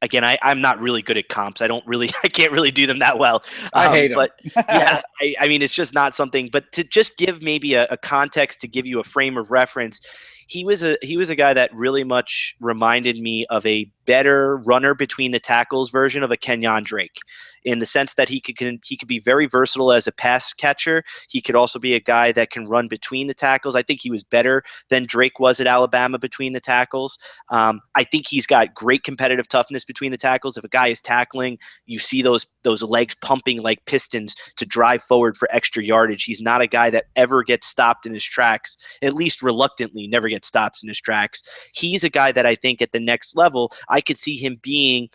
again, I'm not really good at comps. I can't really do them that well. I hate them. But yeah, I mean, it's just not something. But to just give maybe a context, to give you a frame of reference, he was a guy that really much reminded me of a better runner between the tackles version of a Kenyon Drake, in the sense that he could be very versatile as a pass catcher. He could also be a guy that can run between the tackles. I think he was better than Drake was at Alabama between the tackles. I think he's got great competitive toughness between the tackles. If a guy is tackling, you see those legs pumping like pistons to drive forward for extra yardage. He's not a guy that ever gets stopped in his tracks, at least reluctantly, never gets stopped in his tracks. He's a guy that I think at the next level, I could see him being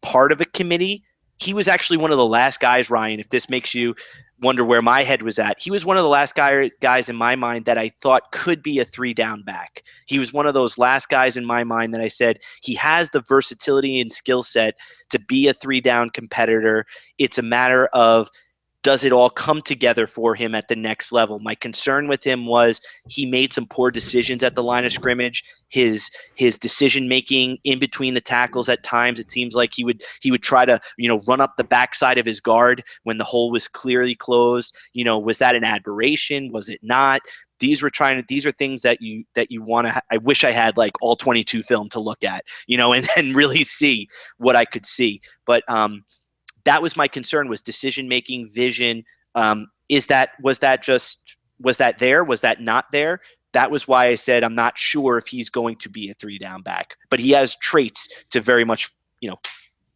part of a committee. He was actually one of the last guys, Ryan, if this makes you wonder where my head was at. He was one of the last guys in my mind that I thought could be a 3-down back. He was one of those last guys in my mind that I said he has the versatility and skill set to be a 3-down competitor. It's a matter of, does it all come together for him at the next level? My concern with him was he made some poor decisions at the line of scrimmage. His decision making in between the tackles at times, it seems like he would try to run up the backside of his guard when the hole was clearly closed. Was that an aberration? Was it not? These are things that you want to. I wish I had like all 22 film to look at, and really see what I could see, but. That was my concern, was decision-making, vision. Was that there? Was that not there? That was why I said I'm not sure if he's going to be a 3-down back, but he has traits to very much,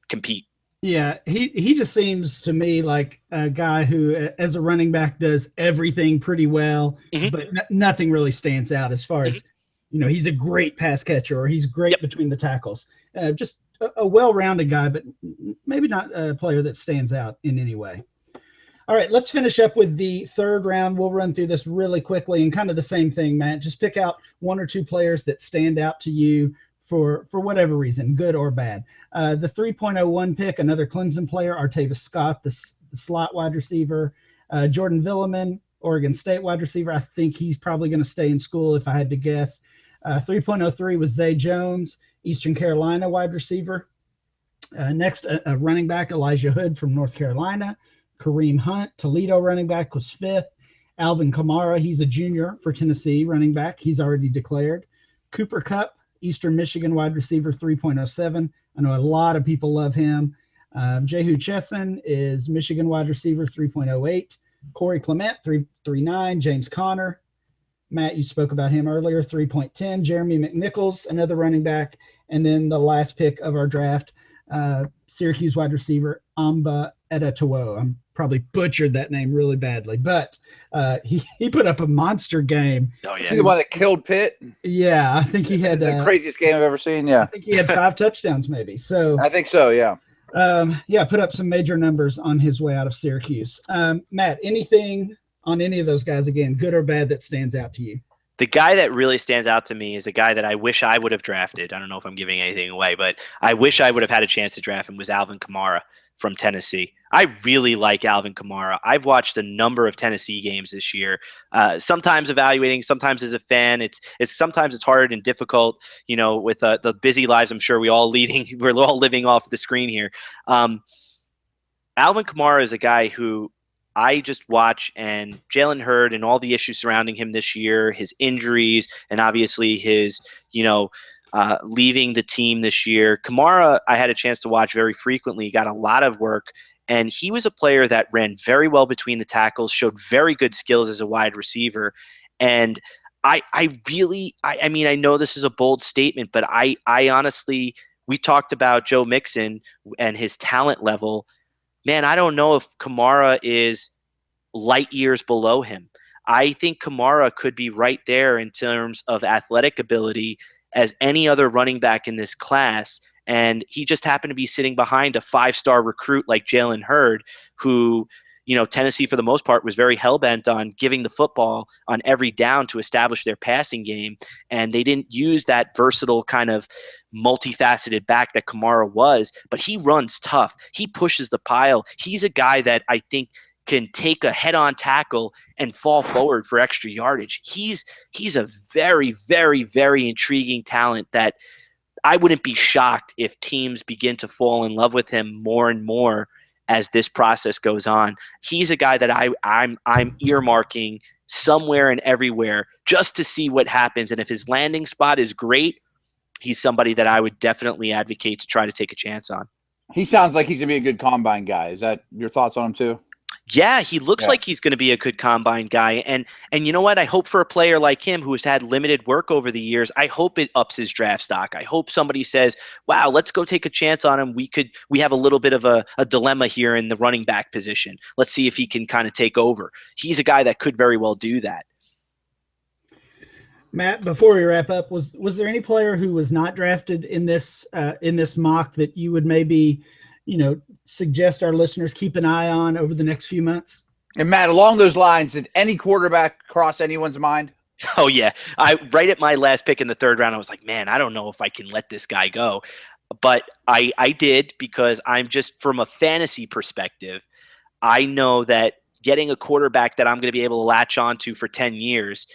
compete. Yeah, he just seems to me like a guy who, as a running back, does everything pretty well, Mm-hmm. but nothing really stands out as far as, he's a great pass catcher or he's great between the tackles. Just a well-rounded guy, but maybe not a player that stands out in any way. All right, let's finish up with the third round. We'll run through this really quickly and kind of the same thing, Matt. Just pick out one or two players that stand out to you for whatever reason, good or bad. The 3.01 pick, another Clemson player, Artavis Scott, the slot wide receiver. Jordan Villeman, Oregon State wide receiver. I think he's probably going to stay in school if I had to guess. 3.03 was Zay Jones, Eastern Carolina wide receiver. Next, a running back, Elijah Hood from North Carolina. Kareem Hunt, Toledo running back, was fifth. Alvin Kamara, he's a junior for Tennessee running back. He's already declared. Cooper Kupp, Eastern Michigan wide receiver, 3.07. I know a lot of people love him. Jehu Chesson is Michigan wide receiver, 3.08. Corey Clement, 3.39. James Conner, Matt, you spoke about him earlier, 3.10. Jeremy McNichols, another running back. And then the last pick of our draft, Syracuse wide receiver, Amba Edetowo. I'm probably butchered that name really badly, but he put up a monster game. Oh, yeah. Is he the one that killed Pitt? Yeah, I think he had the craziest game I've ever seen. Yeah, I think he had 5 touchdowns maybe. So I think so. Yeah. Put up some major numbers on his way out of Syracuse. Matt, anything on any of those guys, again, good or bad, that stands out to you? The guy that really stands out to me is a guy that I wish I would have drafted. I don't know if I'm giving anything away, but I wish I would have had a chance to draft him, was Alvin Kamara from Tennessee. I really like Alvin Kamara. I've watched a number of Tennessee games this year. Sometimes evaluating, sometimes as a fan. It's sometimes it's hard and difficult, with the busy lives I'm sure we're all living off the screen here. Alvin Kamara is a guy who I just watch, and Jalen Hurd and all the issues surrounding him this year, his injuries, and obviously his, leaving the team this year. Kamara, I had a chance to watch very frequently, got a lot of work, and he was a player that ran very well between the tackles, showed very good skills as a wide receiver. And I mean, I know this is a bold statement, but I honestly, we talked about Joe Mixon and his talent level. Man, I don't know if Kamara is light years below him. I think Kamara could be right there in terms of athletic ability as any other running back in this class. And he just happened to be sitting behind a 5-star recruit like Jalen Hurd, who, Tennessee, for the most part, was very hell-bent on giving the football on every down to establish their passing game, and they didn't use that versatile kind of multifaceted back that Kamara was, but he runs tough. He pushes the pile. He's a guy that I think can take a head-on tackle and fall forward for extra yardage. He's a very, very, very intriguing talent that I wouldn't be shocked if teams begin to fall in love with him more and more as this process goes on. He's a guy that I'm earmarking somewhere and everywhere just to see what happens. And if his landing spot is great, he's somebody that I would definitely advocate to try to take a chance on. He sounds like he's going to be a good combine guy. Is that your thoughts on him too? Yeah, he looks like he's going to be a good combine guy. And you know what? I hope for a player like him who has had limited work over the years, I hope it ups his draft stock. I hope somebody says, wow, let's go take a chance on him. We have a little bit of a dilemma here in the running back position. Let's see if he can kind of take over. He's a guy that could very well do that. Matt, before we wrap up, was there any player who was not drafted in this mock that you would maybe suggest our listeners keep an eye on over the next few months? And Matt, along those lines, did any quarterback cross anyone's mind? Oh yeah. Right at my last pick in the third round, I was like, man, I don't know if I can let this guy go. But I did, because I'm just, from a fantasy perspective, I know that getting a quarterback that I'm going to be able to latch onto for 10 years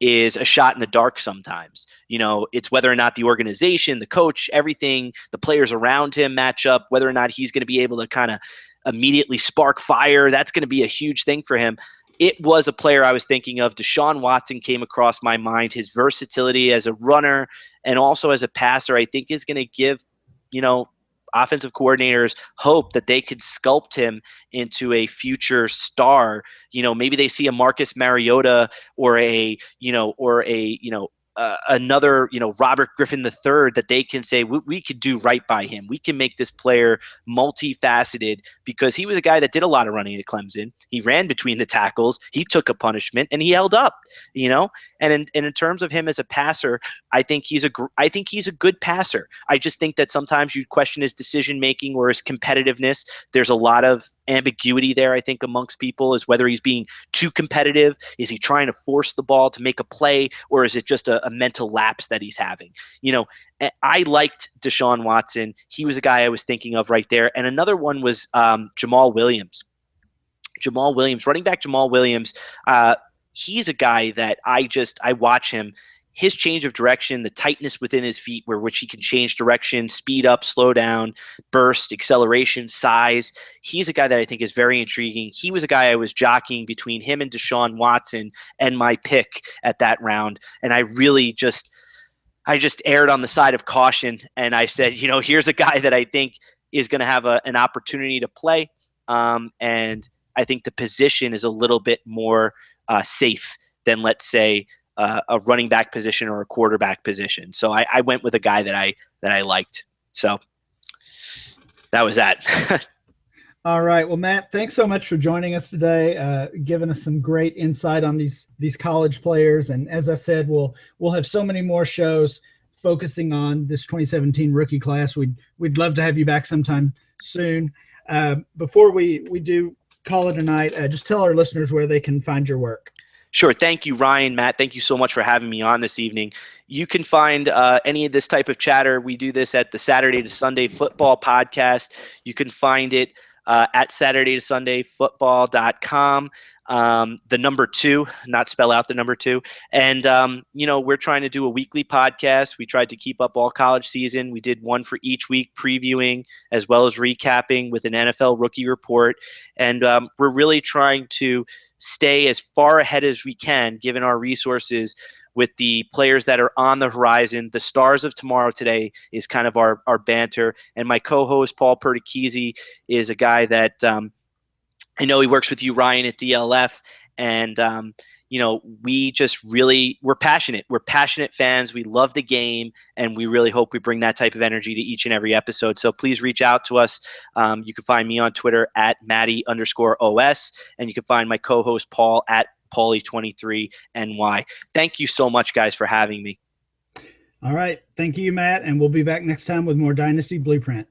is a shot in the dark sometimes. It's whether or not the organization, the coach, everything, the players around him match up, whether or not he's going to be able to kind of immediately spark fire. That's going to be a huge thing for him. It was a player I was thinking of. Deshaun Watson came across my mind. His versatility as a runner and also as a passer, I think, is going to give, offensive coordinators hope that they could sculpt him into a future star. Maybe they see a Marcus Mariota or another, Robert Griffin III, that they can say, we could do right by him. We can make this player multifaceted, because he was a guy that did a lot of running at Clemson. He ran between the tackles. He took a punishment and he held up, and in terms of him as a passer, I think he's a good passer. I just think that sometimes you question his decision-making or his competitiveness. There's a lot of ambiguity there, I think, amongst people, is whether he's being too competitive. Is he trying to force the ball to make a play, or is it just a mental lapse that he's having? I liked Deshaun Watson. He was a guy I was thinking of right there. And another one was Jamal Williams. Running back Jamal Williams. He's a guy that I watch him. His change of direction, the tightness within his feet, which he can change direction, speed up, slow down, burst, acceleration, size. He's a guy that I think is very intriguing. He was a guy I was jockeying between him and Deshaun Watson and my pick at that round. And I really just erred on the side of caution. And I said, here's a guy that I think is going to have an opportunity to play. And I think the position is a little bit more safe than, let's say, a running back position or a quarterback position. So I went with a guy that I liked. So that was that. All right. Well, Matt, thanks so much for joining us today, giving us some great insight on these college players. And as I said, we'll have so many more shows focusing on this 2017 rookie class. We'd love to have you back sometime soon. Before we do call it a night, just tell our listeners where they can find your work. Sure. Thank you, Ryan. Matt, thank you so much for having me on this evening. You can find any of this type of chatter. We do this at the Saturday to Sunday Football podcast. You can find it at SaturdayToSundayFootball.com. The number 2, not spell out the number 2. And, we're trying to do a weekly podcast. We tried to keep up all college season. We did one for each week, previewing as well as recapping with an NFL rookie report. And we're really trying to stay as far ahead as we can, given our resources, with the players that are on the horizon. The stars of tomorrow today is kind of our banter. And my co-host, Paul Perticchese, is a guy that I know he works with you, Ryan, at DLF. And, we're passionate. We're passionate fans. We love the game. And we really hope we bring that type of energy to each and every episode. So please reach out to us. You can find me on Twitter at Matty_OS. And you can find my co-host, Paul, at Paulie23NY. Thank you so much, guys, for having me. All right. Thank you, Matt. And we'll be back next time with more Dynasty Blueprint.